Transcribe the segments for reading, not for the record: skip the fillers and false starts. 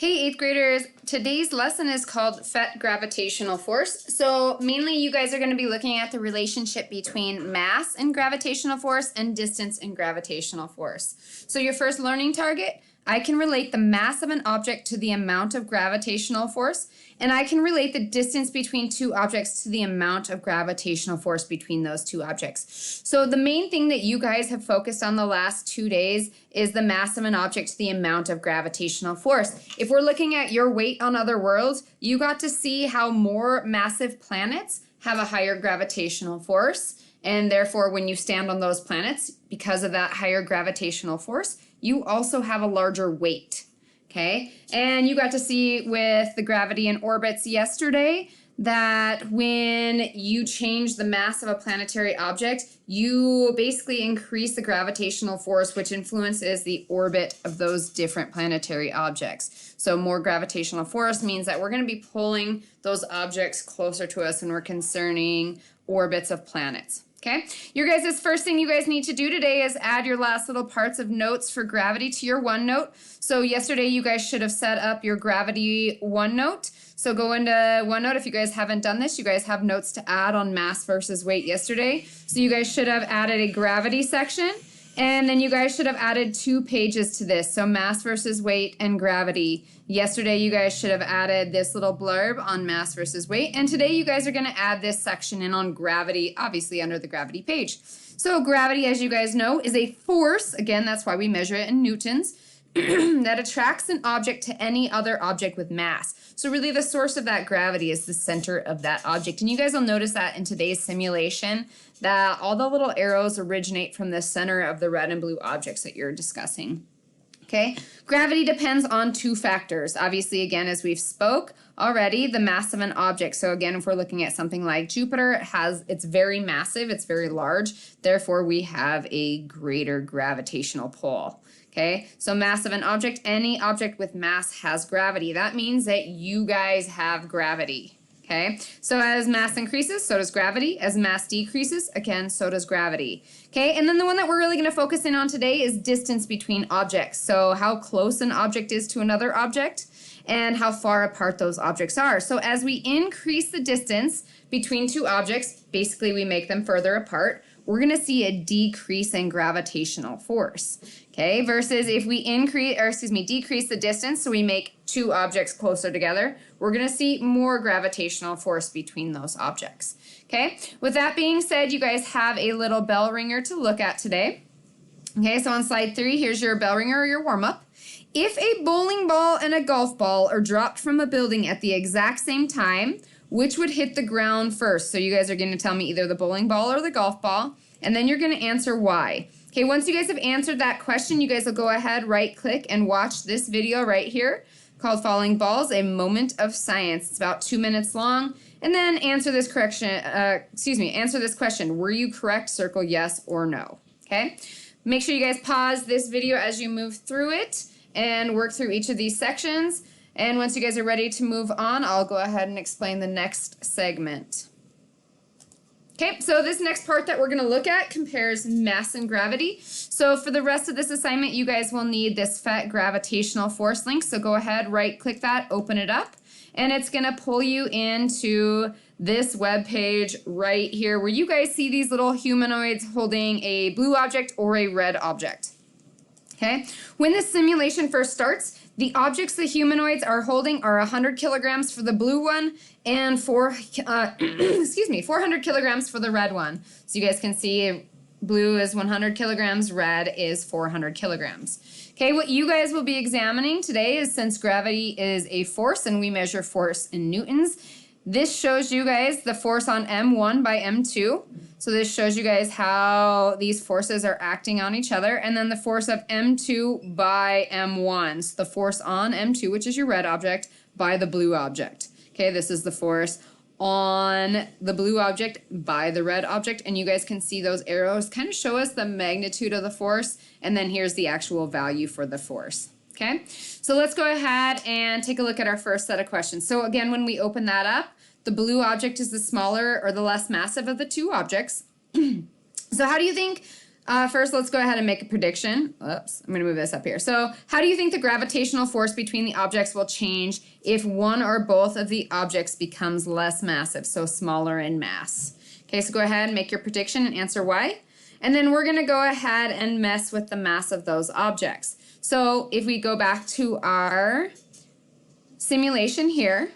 Hey 8th graders, today's lesson is called pHet Gravitational Force. So mainly you guys are going to be looking at the relationship between mass and gravitational force and distance and gravitational force. So your first learning target, I can relate the mass of an object to the amount of gravitational force, and I can relate the distance between two objects to the amount of gravitational force between those two objects. So the main thing that you guys have focused on the last 2 days is the mass of an object to the amount of gravitational force. If we're looking at your weight on other worlds, you got to see how more massive planets have a higher gravitational force, and therefore when you stand on those planets, because of that higher gravitational force, you also have a larger weight. Okay, and you got to see with the gravity and orbits yesterday that when you change the mass of a planetary object, you basically increase the gravitational force, which influences the orbit of those different planetary objects. So more gravitational force means that we're going to be pulling those objects closer to us when we're concerning orbits of planets. Okay, your guys' first thing you guys need to do today is add your last little parts of notes for gravity to your OneNote. So yesterday you guys should have set up your gravity OneNote. So go into OneNote. If you guys haven't done this, you guys have notes to add on mass versus weight yesterday. So you guys should have added a gravity section, and then you guys should have added 2 pages to this. So mass versus weight and gravity. Yesterday you guys should have added this little blurb on mass versus weight, and today you guys are going to add this section in on gravity, obviously under the gravity page. So gravity, as you guys know, is a force, again that's why we measure it in newtons, that attracts an object to any other object with mass. So really the source of that gravity is the center of that object. And you guys will notice that in today's simulation that all the little arrows originate from the center of the red and blue objects that you're discussing. Okay, gravity depends on 2 factors. Obviously, again, as we've spoke already, the mass of an object. So again, if we're looking at something like Jupiter, it's very massive, it's very large. Therefore, we have a greater gravitational pull. Okay, so mass of an object, any object with mass has gravity. That means that you guys have gravity. Okay, so as mass increases, so does gravity. As mass decreases, again, so does gravity. Okay, and then the one that we're really going to focus in on today is distance between objects. So how close an object is to another object and how far apart those objects are. So as we increase the distance between 2 objects, basically we make them further apart, we're going to see a decrease in gravitational force. Okay, versus if we decrease the distance, so we make 2 objects closer together, we're going to see more gravitational force between those objects. Okay, with that being said, you guys have a little bell ringer to look at today. Okay, so on slide 3, here's your bell ringer or your warm-up. If a bowling ball and a golf ball are dropped from a building at the exact same time, which would hit the ground first? So you guys are going to tell me either the bowling ball or the golf ball, and then you're going to answer why. Okay, once you guys have answered that question, you guys will go ahead, right-click, and watch this video right here called Falling Balls, A Moment of Science. It's about 2 minutes long. And then answer this question. Were you correct? Circle yes or no. Okay? Make sure you guys pause this video as you move through it and work through each of these sections. And once you guys are ready to move on, I'll go ahead and explain the next segment. Okay, so this next part that we're going to look at compares mass and gravity. So for the rest of this assignment, you guys will need this pHet gravitational force link. So go ahead, right-click that, open it up, and it's going to pull you into this web page right here where you guys see these little humanoids holding a blue object or a red object. Okay, when the simulation first starts, the objects the humanoids are holding are 100 kilograms for the blue one and 400 kilograms for the red one. So you guys can see blue is 100 kilograms, red is 400 kilograms. Okay, what you guys will be examining today is, since gravity is a force and we measure force in newtons, this shows you guys the force on M1 by M2. So this shows you guys how these forces are acting on each other, and then the force of M2 by M1. So the force on M2, which is your red object, by the blue object. Okay, this is the force on the blue object by the red object, and you guys can see those arrows kind of show us the magnitude of the force, and then here's the actual value for the force. Okay, so let's go ahead and take a look at our first set of questions. So again, when we open that up, the blue object is the smaller or the less massive of the 2 objects. So how do you think First, let's go ahead and make a prediction. Oops, I'm going to move this up here. So, how do you think the gravitational force between the objects will change if one or both of the objects becomes less massive, so smaller in mass? Okay, so go ahead and make your prediction and answer why. And then we're going to go ahead and mess with the mass of those objects. So, if we go back to our simulation here,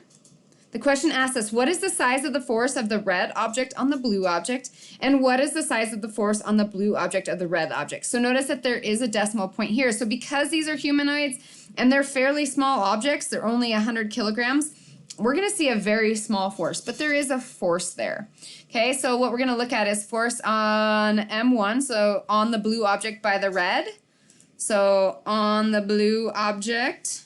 the question asks us, what is the size of the force of the red object on the blue object? And what is the size of the force on the blue object of the red object? So notice that there is a decimal point here. So because these are humanoids and they're fairly small objects, they're only 100 kilograms, we're going to see a very small force, but there is a force there. Okay, so what we're going to look at is force on M1, so on the blue object by the red. So on the blue object,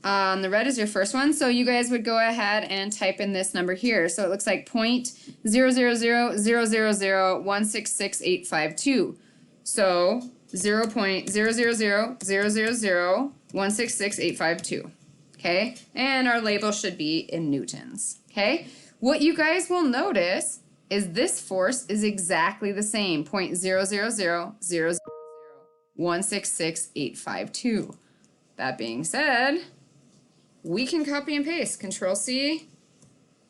the red is your first one, so you guys would go ahead and type in this number here. So it looks like 0.00000166852. So 0.00000166852. Okay, and our label should be in newtons. Okay, what you guys will notice is this force is exactly the same, 0.00000166852. That being said, we can copy and paste, Control C,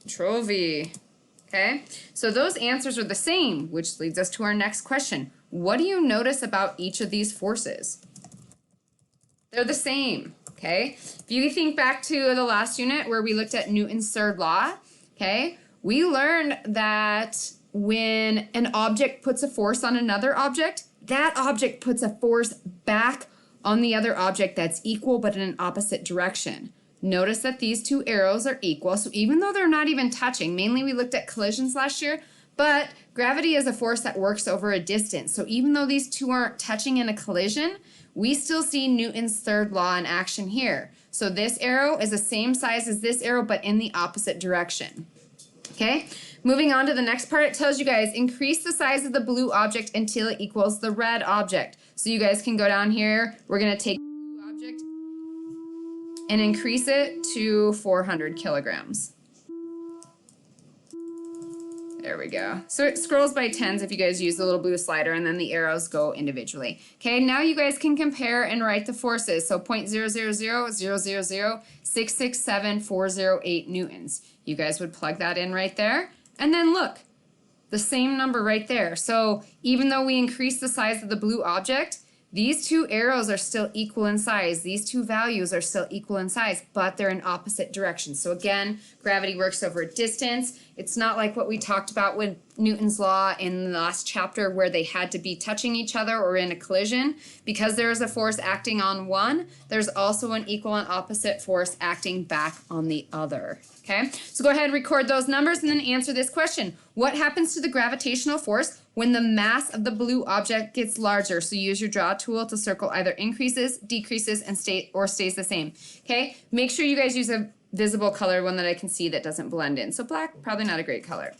Control V, okay? So those answers are the same, which leads us to our next question. What do you notice about each of these forces? They're the same, okay? If you think back to the last unit where we looked at Newton's third law, okay? We learned that when an object puts a force on another object, that object puts a force back on the other object that's equal but in an opposite direction. Notice that these two arrows are equal, so even though they're not even touching, mainly we looked at collisions last year, but gravity is a force that works over a distance. So even though these two aren't touching in a collision, we still see Newton's third law in action here. So this arrow is the same size as this arrow, but in the opposite direction. Okay, moving on to the next part, it tells you guys, increase the size of the blue object until it equals the red object. So you guys can go down here, we're gonna take the blue object and increase it to 400 kilograms. There we go. So it scrolls by tens if you guys use the little blue slider, and then the arrows go individually. Okay, now you guys can compare and write the forces. So 0.000000667,408 newtons. You guys would plug that in right there. And then look, the same number right there. So even though we increase the size of the blue object, these two arrows are still equal in size. These two values are still equal in size, but they're in opposite directions. So again, gravity works over a distance. It's not like what we talked about with Newton's law in the last chapter where they had to be touching each other or in a collision. Because there is a force acting on one, there's also an equal and opposite force acting back on the other. Okay, so go ahead and record those numbers and then answer this question. What happens to the gravitational force when the mass of the blue object gets larger? So use your draw tool to circle either increases, decreases, and stays the same. Okay, make sure you guys use a visible color, one that I can see that doesn't blend in. So black, probably not a great color.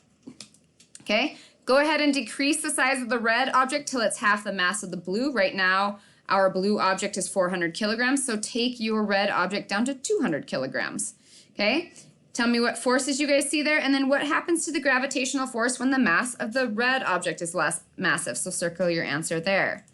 Okay, go ahead and decrease the size of the red object till it's half the mass of the blue. Right now, our blue object is 400 kilograms, so take your red object down to 200 kilograms. Okay, tell me what forces you guys see there, and then what happens to the gravitational force when the mass of the red object is less massive. So circle your answer there.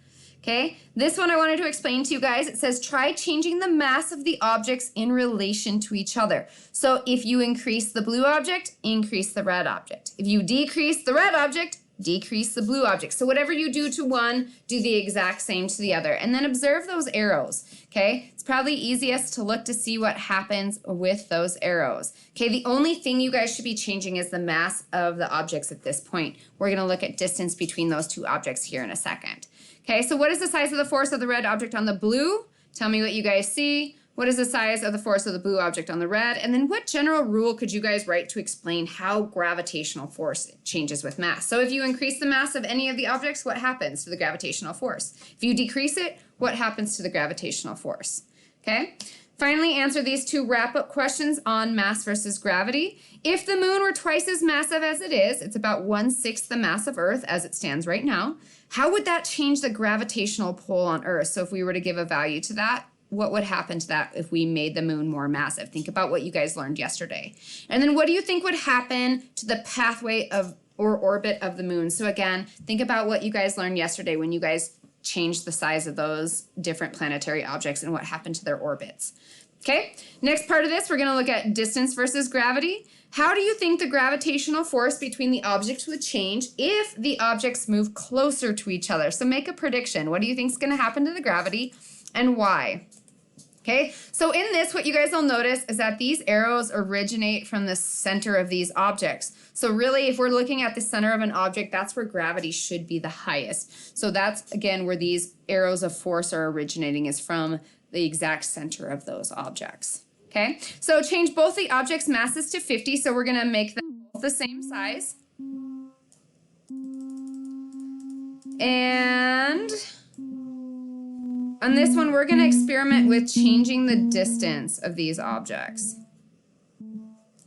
Okay, this one I wanted to explain to you guys. It says try changing the mass of the objects in relation to each other. So if you increase the blue object, increase the red object. If you decrease the red object, decrease the blue object. So whatever you do to one, do the exact same to the other. And then observe those arrows, okay? It's probably easiest to look to see what happens with those arrows. Okay, the only thing you guys should be changing is the mass of the objects at this point. We're gonna look at distance between those two objects here in a second. Okay, so what is the size of the force of the red object on the blue? Tell me what you guys see. What is the size of the force of the blue object on the red? And then what general rule could you guys write to explain how gravitational force changes with mass? So if you increase the mass of any of the objects, what happens to the gravitational force? If you decrease it, what happens to the gravitational force? Okay? Finally, answer these two wrap-up questions on mass versus gravity. If the moon were twice as massive as it is, it's about 1/6 the mass of Earth as it stands right now, how would that change the gravitational pull on Earth? So if we were to give a value to that, what would happen to that if we made the moon more massive? Think about what you guys learned yesterday. And then what do you think would happen to the pathway of, or orbit of the moon. So again, think about what you guys learned yesterday when you guys changed the size of those different planetary objects and what happened to their orbits. Okay, next part of this, we're going to look at distance versus gravity. How do you think the gravitational force between the objects would change if the objects move closer to each other? So make a prediction. What do you think is going to happen to the gravity and why? Okay, so in this, what you guys will notice is that these arrows originate from the center of these objects. So really, if we're looking at the center of an object, that's where gravity should be the highest. So that's, again, where these arrows of force are originating, is from the exact center of those objects. Okay, so change both the objects' masses to 50, so we're going to make them both the same size. And on this one, we're going to experiment with changing the distance of these objects.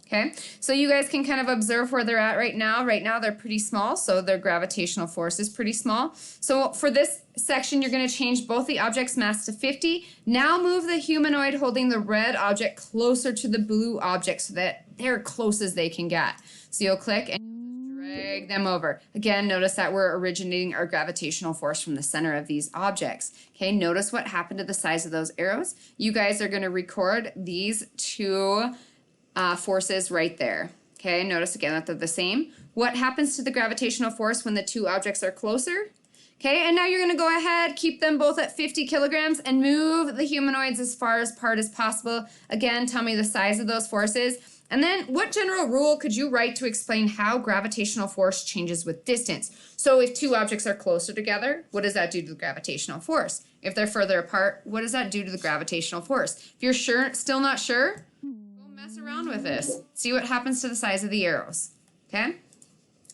Okay, so you guys can kind of observe where they're at right now. Right now, they're pretty small, so their gravitational force is pretty small. So for this section, you're going to change both the object's mass to 50. Now move the humanoid holding the red object closer to the blue object so that they're close as they can get. So you'll click and drag them over. Again, notice that we're originating our gravitational force from the center of these objects. Okay, notice what happened to the size of those arrows. You guys are going to record these two forces right there. Okay, notice again that they're the same. What happens to the gravitational force when the two objects are closer? Okay, and now you're going to go ahead, keep them both at 50 kilograms and move the humanoids as far apart as possible. Again, tell me the size of those forces. And then what general rule could you write to explain how gravitational force changes with distance? So if two objects are closer together, what does that do to the gravitational force? If they're further apart, what does that do to the gravitational force? If you're still not sure, mess around with this. See what happens to the size of the arrows. Okay?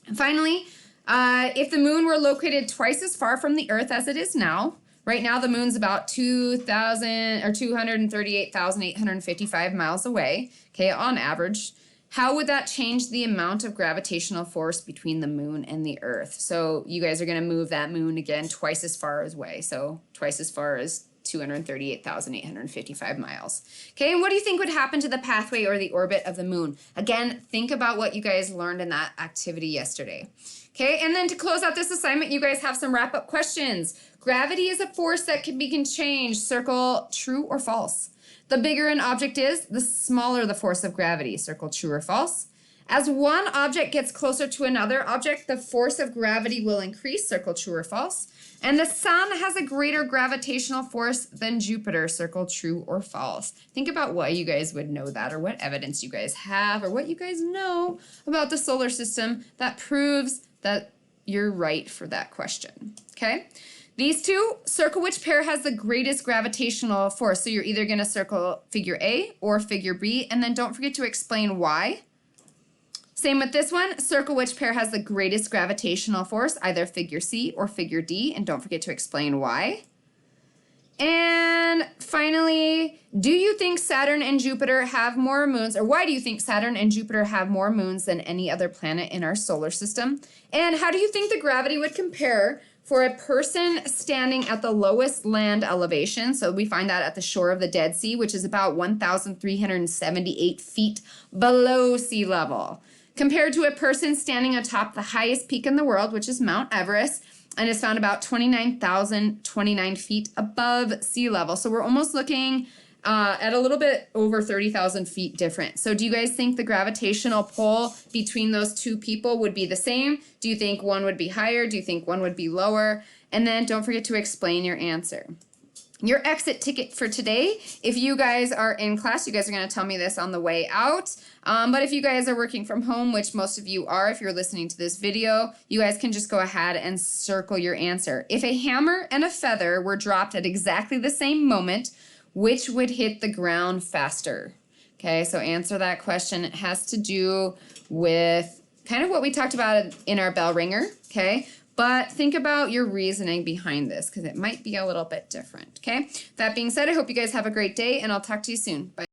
And finally, if the moon were located twice as far from the Earth as it is now, right now the moon's about 238,855 miles away, okay, on average, how would that change the amount of gravitational force between the moon and the Earth? So you guys are going to move that moon again twice as far away, so twice as far as 238,855 miles. Okay, and what do you think would happen to the pathway or the orbit of the moon? Again, think about what you guys learned in that activity yesterday. Okay, and then to close out this assignment, you guys have some wrap-up questions. Gravity is a force that can be changed. Circle true or false. The bigger an object is, the smaller the force of gravity. Circle true or false. As one object gets closer to another object, the force of gravity will increase. Circle true or false. And the sun has a greater gravitational force than Jupiter. Circle true or false. Think about why you guys would know that, or what evidence you guys have, or what you guys know about the solar system that proves that you're right for that question. Okay? These two, circle which pair has the greatest gravitational force. So you're either going to circle figure A or figure B, and then don't forget to explain why. Same with this one, circle which pair has the greatest gravitational force, either figure C or figure D, and don't forget to explain why. And finally, do you think Saturn and Jupiter have more moons, or why do you think Saturn and Jupiter have more moons than any other planet in our solar system? And how do you think the gravity would compare for a person standing at the lowest land elevation? So we find that at the shore of the Dead Sea, which is about 1,378 feet below sea level, compared to a person standing atop the highest peak in the world, which is Mount Everest, and is found about 29,029 feet above sea level. So we're almost looking at a little bit over 30,000 feet different. So do you guys think the gravitational pull between those two people would be the same? Do you think one would be higher? Do you think one would be lower? And then don't forget to explain your answer. Your exit ticket for today, if you guys are in class, you guys are going to tell me this on the way out. But if you guys are working from home, which most of you are, if you're listening to this video, you guys can just go ahead and circle your answer. If a hammer and a feather were dropped at exactly the same moment, which would hit the ground faster? Okay, so answer that question. It has to do with kind of what we talked about in our bell ringer, okay? But think about your reasoning behind this, because it might be a little bit different, okay? That being said, I hope you guys have a great day, and I'll talk to you soon. Bye.